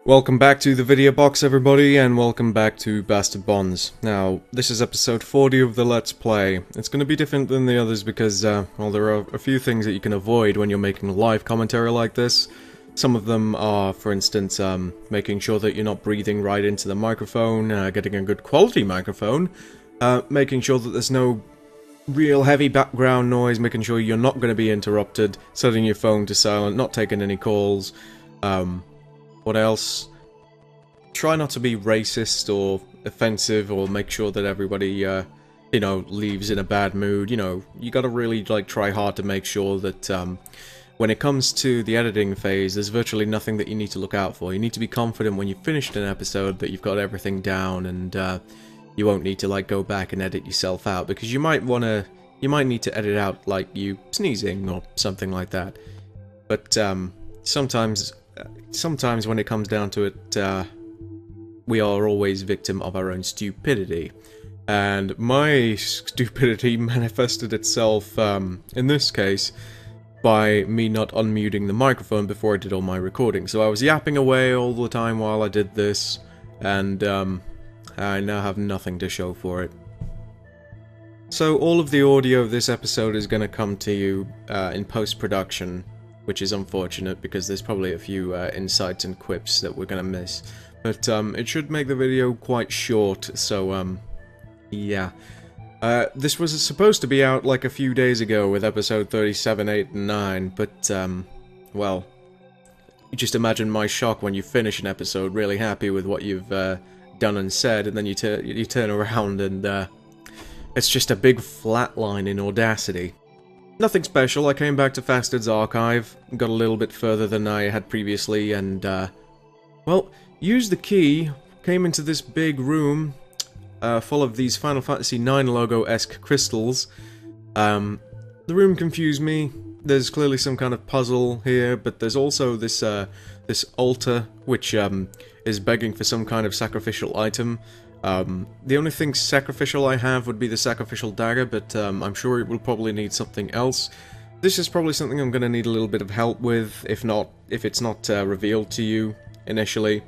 Welcome back to the Vidyabox, everybody, and welcome back to Bastard Bonds. Now, this is episode 40 of the Let's Play. It's going to be different than the others because, well, there are a few things that you can avoid when you're making live commentary like this. Some of them are, for instance, making sure that you're not breathing right into the microphone, getting a good quality microphone, making sure that there's no real heavy background noise, making sure you're not going to be interrupted, setting your phone to silent, not taking any calls. What else? Try not to be racist or offensive, or make sure that everybody, you know, leaves in a bad mood. You know, you gotta really, like, try hard to make sure that, when it comes to the editing phase, there's virtually nothing that you need to look out for. You need to be confident when you've finished an episode that you've got everything down, and, you won't need to, like, go back and edit yourself out, because you might need to edit out, like, you sneezing or something like that. But, sometimes when it comes down to it, we are always victim of our own stupidity. And my stupidity manifested itself, in this case, by me not unmuting the microphone before I did all my recording. So I was yapping away all the time while I did this, and I now have nothing to show for it. So all of the audio of this episode is going to come to you in post-production, which is unfortunate because there's probably a few insights and quips that we're gonna miss. But it should make the video quite short, so yeah. This was supposed to be out like a few days ago with episode 37, 8, and 9, but well, you just imagine my shock when you finish an episode really happy with what you've done and said, and then you turn around and it's just a big flat line in Audacity. Nothing special. I came back to Fastard's archive, got a little bit further than I had previously, and, well, used the key, came into this big room, full of these Final Fantasy IX logo-esque crystals. The room confused me. There's clearly some kind of puzzle here, but there's also this, this altar, which, is begging for some kind of sacrificial item. The only thing sacrificial I have would be the sacrificial dagger, but I'm sure it will probably need something else. This is probably something I'm going to need a little bit of help with, if it's not revealed to you initially,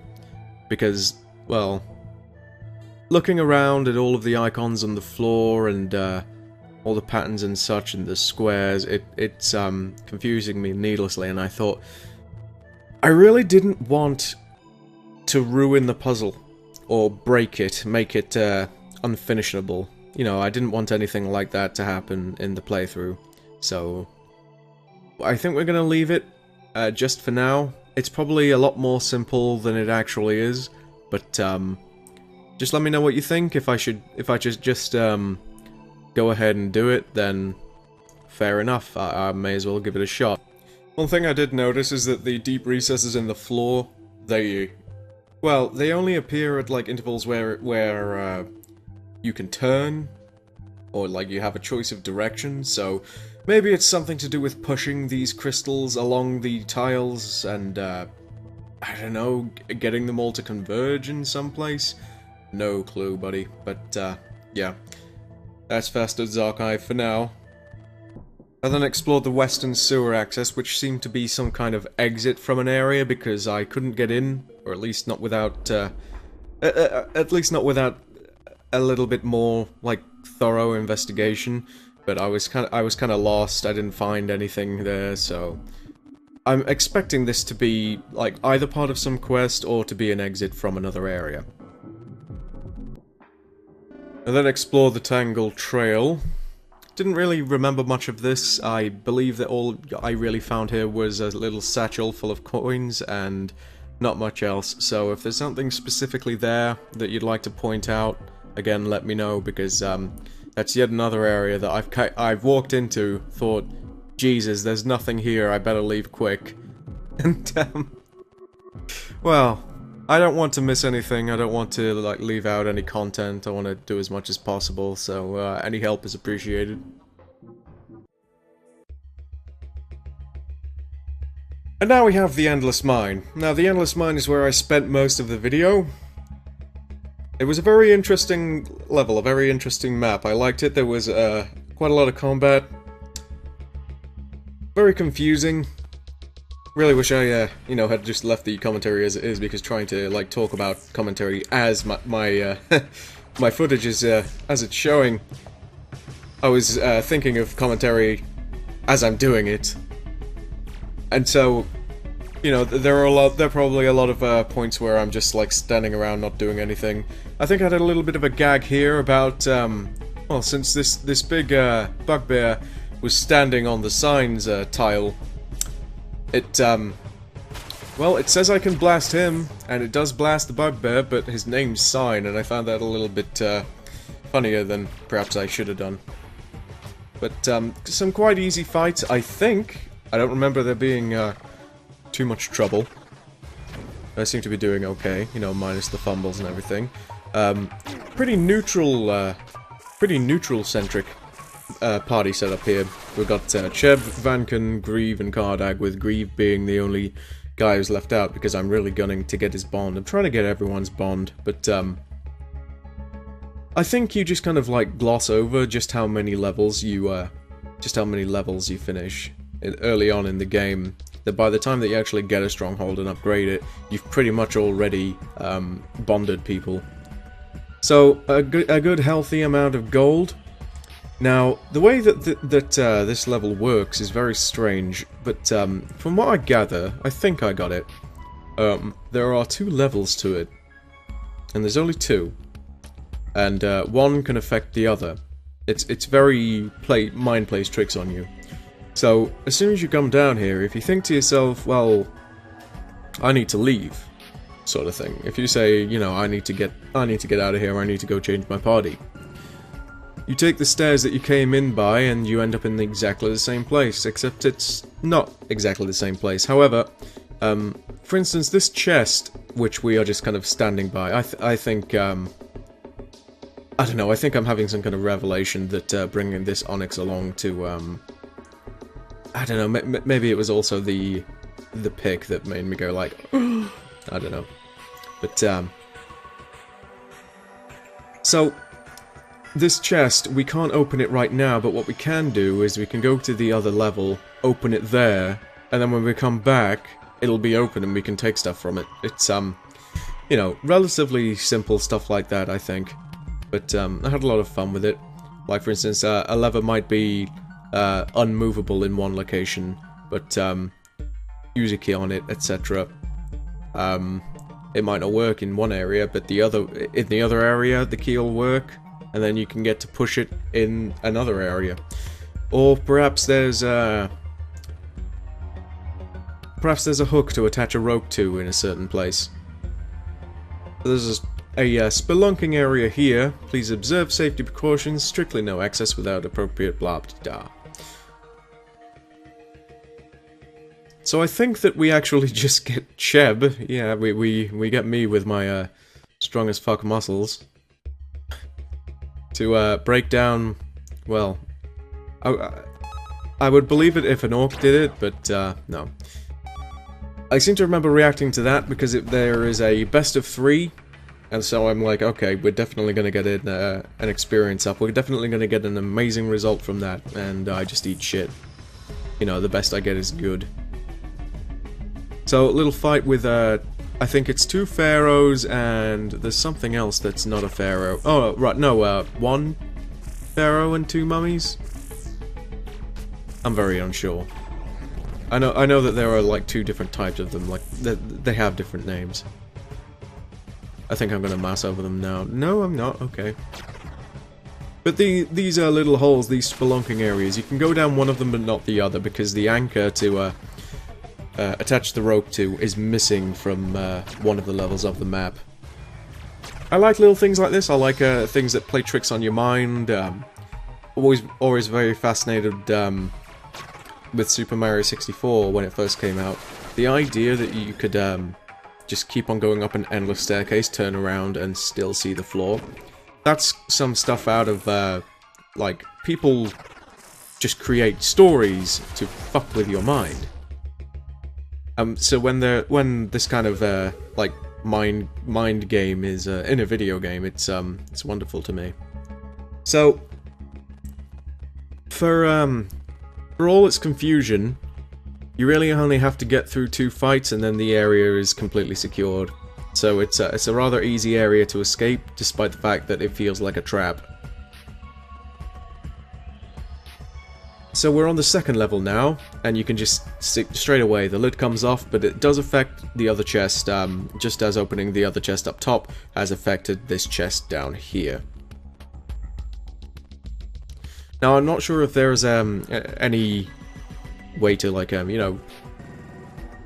because, well, looking around at all of the icons on the floor and all the patterns and such and the squares, it's confusing me needlessly, and I thought I really didn't want to ruin the puzzle or break it, make it unfinishable. You know, I didn't want anything like that to happen in the playthrough. So I think we're gonna leave it just for now. It's probably a lot more simple than it actually is, but just let me know what you think. If I just go ahead and do it, then fair enough. I may as well give it a shot. One thing I did notice is that the deep recesses in the floor, well, they only appear at, like, intervals where you can turn, or, like, you have a choice of direction, so maybe it's something to do with pushing these crystals along the tiles and, I don't know, getting them all to converge in some place? No clue, buddy, but, yeah. That's Fastard's archive for now. I then explored the western sewer access, which seemed to be some kind of exit from an area because I couldn't get in, or at least not without, at least not without a little bit more, like, thorough investigation. But I was kind of lost. I didn't find anything there, so I'm expecting this to be, like, either part of some quest or to be an exit from another area. I then explored the Tangle Trail. Didn't really remember much of this. I believe that all I really found here was a little satchel full of coins and not much else. So if there's something specifically there that you'd like to point out, again, let me know, because that's yet another area that I've walked into, thought, Jesus, there's nothing here, I better leave quick. And, well, I don't want to miss anything. I don't want to, like, leave out any content. I want to do as much as possible, so any help is appreciated. And now we have the Endless Mine. Now, the Endless Mine is where I spent most of the video. It was a very interesting level, a very interesting map. I liked it. There was quite a lot of combat. Very confusing. Really wish I, you know, had just left the commentary as it is, because trying to, like, talk about commentary as my my footage is, as it's showing, I was, thinking of commentary as I'm doing it. And so, you know, there are probably a lot of, points where I'm just, like, standing around not doing anything. I think I had a little bit of a gag here about, well, since this big, bugbear was standing on the signs, tile, it, well, it says I can blast him, and it does blast the bugbear, but his name's Sign, and I found that a little bit, funnier than perhaps I should have done. But, some quite easy fights, I think. I don't remember there being, too much trouble. I seem to be doing okay, you know, minus the fumbles and everything. Pretty neutral-centric party setup here. We've got Cheb, Vanken, Grieve, and Kardag, with Grieve being the only guy who's left out because I'm really gunning to get his bond. I'm trying to get everyone's bond, but I think you just kind of like gloss over just how many levels you finish early on in the game. That by the time that you actually get a stronghold and upgrade it, you've pretty much already bonded people. So a good healthy amount of gold. Now, the way that this level works is very strange, but from what I gather, I think I got it. There are 2 levels to it, and there's only 2, and one can affect the other. It's very mind plays tricks on you. So as soon as you come down here, if you think to yourself, well, I need to leave, sort of thing. If you say, you know, I need to get out of here, I need to go change my party. You take the stairs that you came in by, and you end up in exactly the same place, except it's not exactly the same place. However, for instance, this chest, which we are just kind of standing by, I think, I don't know, I think I'm having some kind of revelation that bringing this onyx along to, I don't know, maybe it was also the pick that made me go like, I don't know. But, so, this chest, we can't open it right now, but what we can do is we can go to the other level, open it there, and then when we come back, it'll be open and we can take stuff from it. It's, you know, relatively simple stuff like that, I think. But, I had a lot of fun with it. Like, for instance, a lever might be unmovable in one location, but, use a key on it, etc. It might not work in one area, but in the other area, the key will work. And then you can get to push it in another area. Or perhaps there's a hook to attach a rope to in a certain place. There's a spelunking area here. Please observe safety precautions. Strictly no access without appropriate blah blah. So I think that we actually just get Cheb. Yeah, we get me with my strong as fuck muscles. To break down, well, I would believe it if an orc did it, but no. I seem to remember reacting to that because there is a best of 3, and so I'm like, okay, we're definitely going to get an experience up, we're definitely going to get an amazing result from that, and I just eat shit. You know, the best I get is good. So, a little fight with, I think it's 2 pharaohs, and there's something else that's not a pharaoh. Oh, right, no, 1 pharaoh and 2 mummies? I'm very unsure. I know that there are, like, 2 different types of them, like, they have different names. I think I'm gonna mouse over them now. No, I'm not, okay. But these are little holes, these spelunking areas. You can go down one of them but not the other, because the anchor to, attach the rope to is missing from one of the levels of the map. I like little things like this. I like things that play tricks on your mind. Always very fascinated with Super Mario 64 when it first came out. The idea that you could just keep on going up an endless staircase, turn around, and still see the floor. That's some stuff out of like people just create stories to fuck with your mind. So when this kind of like mind game is in a video game, it's wonderful to me. So for all its confusion, you really only have to get through 2 fights and then the area is completely secured. So it's a rather easy area to escape, despite the fact that it feels like a trap. So we're on the 2nd level now, and you can just see straight away the lid comes off, but it does affect the other chest, just as opening the other chest up top has affected this chest down here. Now I'm not sure if there's any way to, like, you know,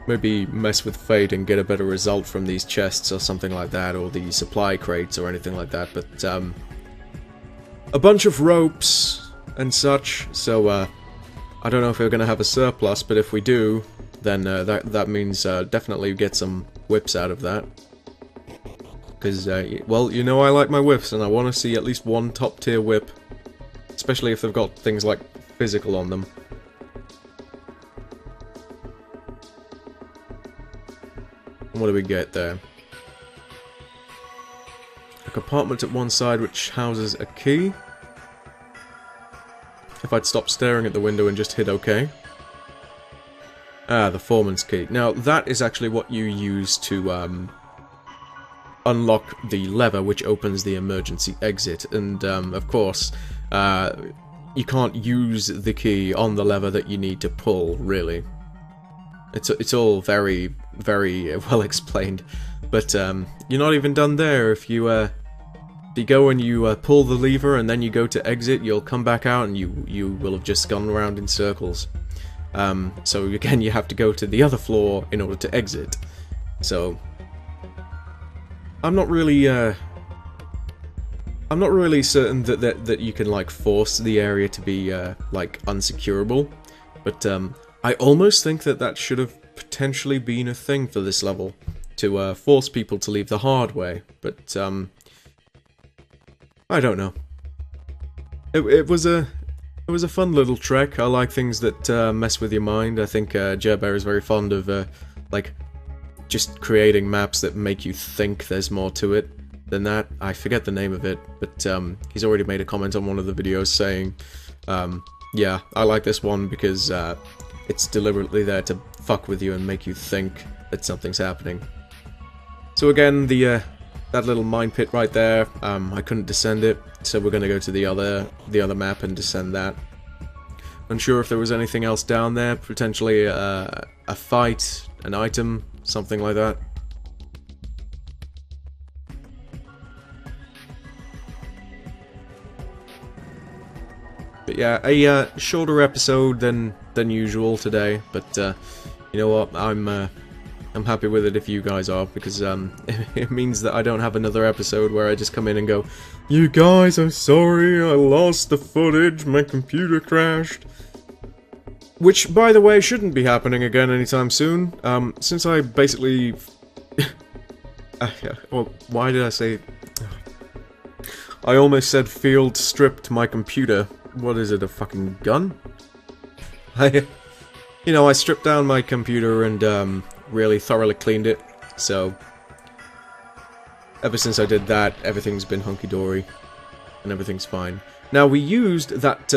maybe mess with fate and get a better result from these chests or something like that, or the supply crates or anything like that, but a bunch of ropes and such, so I don't know if we're going to have a surplus, but if we do, then that means definitely get some whips out of that. Because, well, you know I like my whips, and I want to see at least one top tier whip, especially if they've got things like physical on them. What do we get there? A compartment at one side which houses a key. If I'd stop staring at the window and just hit OK. Ah, the foreman's key. Now, that is actually what you use to unlock the lever which opens the emergency exit. And, of course, you can't use the key on the lever that you need to pull, really. It's all very, very well explained. But you're not even done there. If you go and you pull the lever and then you go to exit, you'll come back out and you will have just gone around in circles. So again, you have to go to the other floor in order to exit. So I'm not really certain that you can, like, force the area to be like unsecurable, but I almost think that should have potentially been a thing for this level, to force people to leave the hard way, but I don't know. It was a fun little trek. I like things that mess with your mind. I think Jer is very fond of like just creating maps that make you think there's more to it than that. I forget the name of it, but he's already made a comment on one of the videos saying, yeah, I like this one because it's deliberately there to fuck with you and make you think that something's happening. So again, that little mine pit right there, I couldn't descend it, so we're gonna go to the other map and descend that. Unsure if there was anything else down there, potentially a fight, an item, something like that. But yeah, a shorter episode than usual today, but you know what, I'm happy with it if you guys are, because it means that I don't have another episode where I just come in and go, "You guys, I'm sorry, I lost the footage, my computer crashed." Which, by the way, shouldn't be happening again anytime soon, since I basically... well, why did I say... I almost said field stripped my computer. What is it, a fucking gun? You know, I stripped down my computer and really thoroughly cleaned it, so ever since I did that, everything's been hunky-dory, and everything's fine. Now, we used that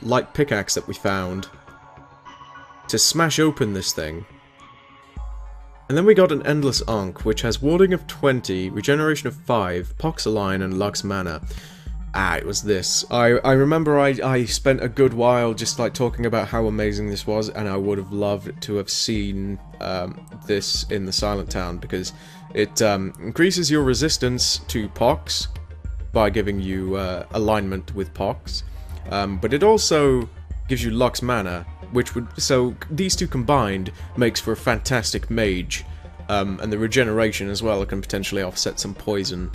light pickaxe that we found to smash open this thing, and then we got an endless Ankh, which has warding of 20, regeneration of 5, Poxaline, and Lux Mana. Ah, it was this. I remember I spent a good while just, like, talking about how amazing this was, and I would have loved to have seen this in the Silent Town, because it increases your resistance to Pox by giving you alignment with Pox, but it also gives you Lux Mana, which would... so these two combined makes for a fantastic mage, and the regeneration as well can potentially offset some poison.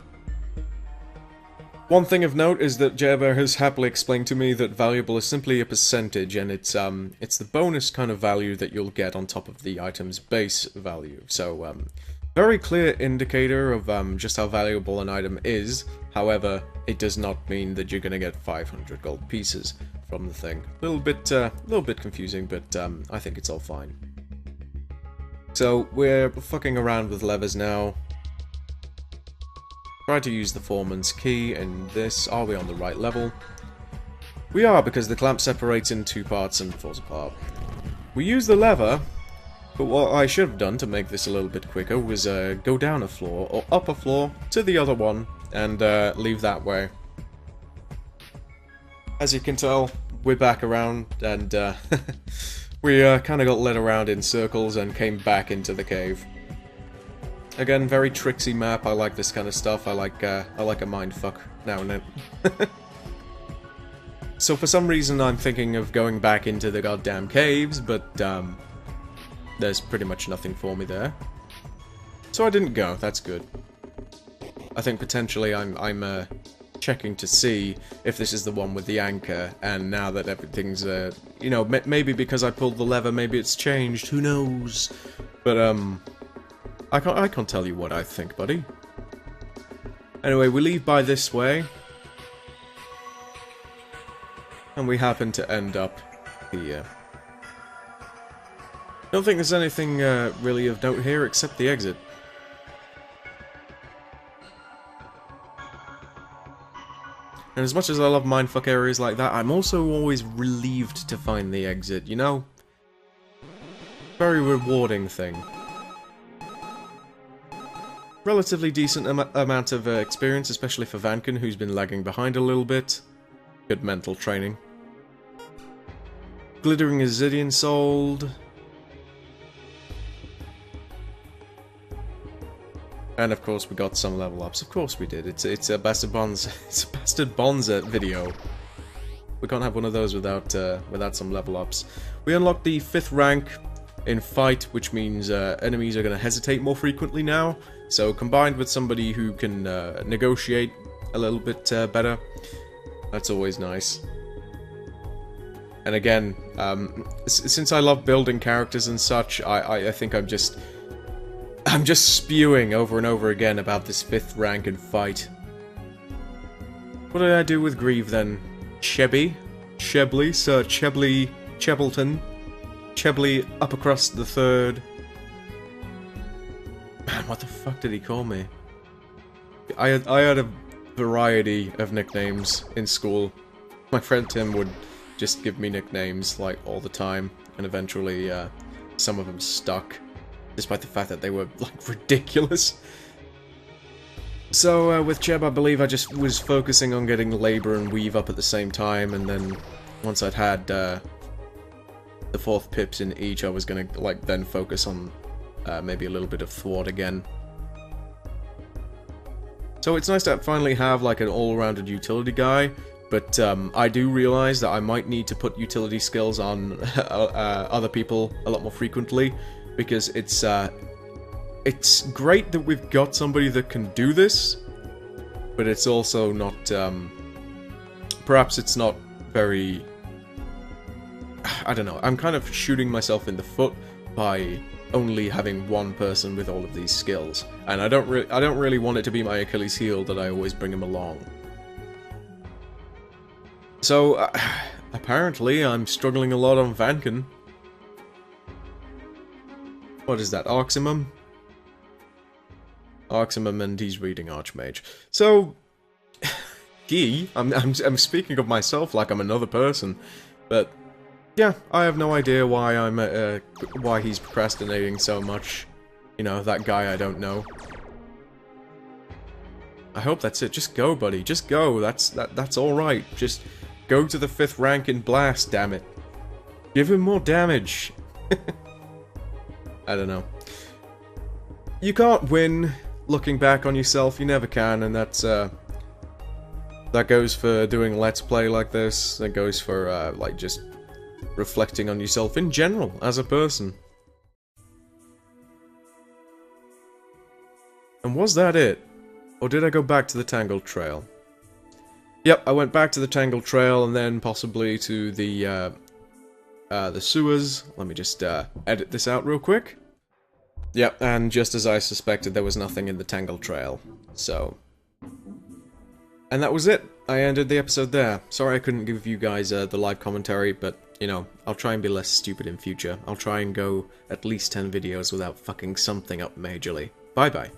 One thing of note is that Jer has happily explained to me that valuable is simply a percentage, and it's the bonus kind of value that you'll get on top of the item's base value. So, very clear indicator of just how valuable an item is. However, it does not mean that you're gonna get 500 gold pieces from the thing. A little bit confusing, but I think it's all fine. So we're fucking around with levers now. Try to use the foreman's key in this. Are we on the right level? We are, because the clamp separates in 2 parts and falls apart. We use the lever, But what I should have done to make this a little bit quicker was go down a floor, or up a floor, to the other one, and leave that way. As you can tell, we're back around, and we kind of got led around in circles and came back into the cave. Again, very tricksy map. I like this kind of stuff. I like a mindfuck now and then. So for some reason, I'm thinking of going back into the goddamn caves, but there's pretty much nothing for me there. So I didn't go. That's good. I think potentially I'm checking to see if this is the one with the anchor, and now that everything's, you know, maybe because I pulled the lever, maybe it's changed, who knows? But, I can't tell you what I think, buddy. Anyway, we leave by this way. And we happen to end up here. Don't think there's anything, really of note here except the exit. And as much as I love mindfuck areas like that, I'm also always relieved to find the exit, you know? Very rewarding thing. Relatively decent amount of experience, especially for Vanken, who's been lagging behind a little bit. Good mental training. Glittering Azidian sold. And of course we got some level ups. Of course we did. It's a Bastard Bonds. It's a Bastard Bonds video. We can't have one of those without some level ups. We unlocked the 5th rank in fight, which means enemies are going to hesitate more frequently now. So combined with somebody who can negotiate a little bit better, that's always nice. And again, since I love building characters and such, I think I'm just spewing over and over again about this 5th rank in fight. What did I do with Grieve then? Chebley, Sir Chebleton, Chebley Uppercrust the Third. Man, what the fuck did he call me? I had a variety of nicknames in school. My friend Tim would just give me nicknames like all the time, and eventually some of them stuck. Despite the fact that they were, like, ridiculous. So, with Cheb, I believe I just was focusing on getting Labor and Weave up at the same time, and then once I'd had the 4th pips in each, I was gonna, like, then focus on maybe a little bit of Thwart again. So it's nice to finally have, like, an all-rounded utility guy, but I do realize that I might need to put utility skills on other people a lot more frequently. Because it's great that we've got somebody that can do this, but it's also not, perhaps it's not very, I don't know, I'm kind of shooting myself in the foot by only having one person with all of these skills, and I don't really want it to be my Achilles heel that I always bring him along. So, apparently I'm struggling a lot on Vanken. What is that? Arximum? Arximum, and he's reading Archmage. So, I'm speaking of myself like I'm another person, but yeah, I have no idea why why he's procrastinating so much. You know, that guy I don't know. I hope that's it. Just go, buddy. Just go. That's all right. Just go to the 5th rank and blast. Damn it. Give him more damage. I don't know. You can't win looking back on yourself, you never can, and that's, that goes for doing Let's Play like this, that goes for, like, just reflecting on yourself in general, as a person. And was that it? Or did I go back to the Tangled Trail? Yep, I went back to the Tangled Trail, and then possibly to the sewers. Let me just edit this out real quick. Yep, and just as I suspected, there was nothing in the Tangled Trail. So, and that was it. I ended the episode there. Sorry I couldn't give you guys the live commentary, but, you know, I'll try and be less stupid in future. I'll try and go at least 10 videos without fucking something up majorly. Bye-bye.